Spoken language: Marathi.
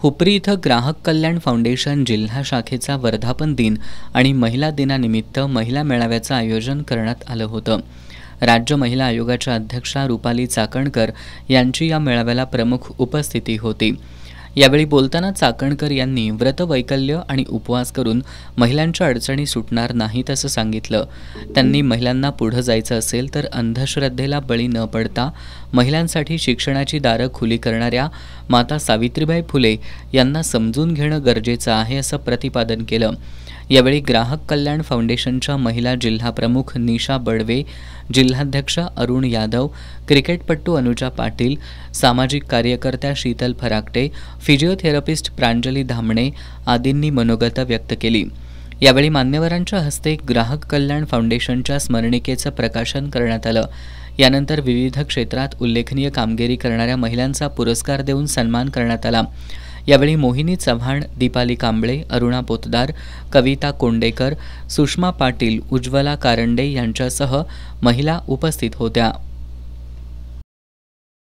हुपरी इथं ग्राहक कल्याण फाउंडेशन जिल्हा शाखेचा वर्धापन दिन आणि महिला दिनानिमित्त महिला मेळाव्याचं आयोजन करण्यात आलं होतं। राज्य महिला आयोगाच्या अध्यक्षा रुपाली चाकणकर यांची या मेळाव्याला प्रमुख उपस्थिती होती। यावेळी बोलताना चाकणकर यांनी व्रतवैकल्य आणि उपवास करून महिलांच्या अडचणी सुटणार नाहीत असं सांगितलं। त्यांनी महिलांना पुढे जायचं असेल तर अंधश्रद्धेला बळी न पडता महिलांसाठी शिक्षणाची दारं खुली करणाऱ्या माता सावित्रीबाई फुले यांना समजून घेणं गरजेचं आहे असं प्रतिपादन केलं। यावेळी ग्राहक कल्याण फाउंडेशनच्या महिला जिल्हा प्रमुख निशा बडवे, जिल्हाध्यक्ष अरुण यादव, क्रिकेटपटू अनुजा पाटील, सामाजिक कार्यकर्त्या शीतल फराकटे, फिजिओथेरपिस्ट प्रांजली धामणे आदींनी मनोगत व्यक्त केली। यावेळी मान्यवरांच्या हस्ते ग्राहक कल्याण फाउंडेशनच्या स्मरणिकेचं प्रकाशन करण्यात आलं। यानंतर विविध क्षेत्रात उल्लेखनीय कामगिरी करणाऱ्या महिलांचा पुरस्कार देऊन सन्मान करण्यात आला। यावेळी मोहिनी चव्हाण, दीपाली कांबळे, अरुणा पोतदार, कविता कोंडेकर, सुषमा पाटील, उज्ज्वला कारंडे यांच्यासह महिला उपस्थित होत्या।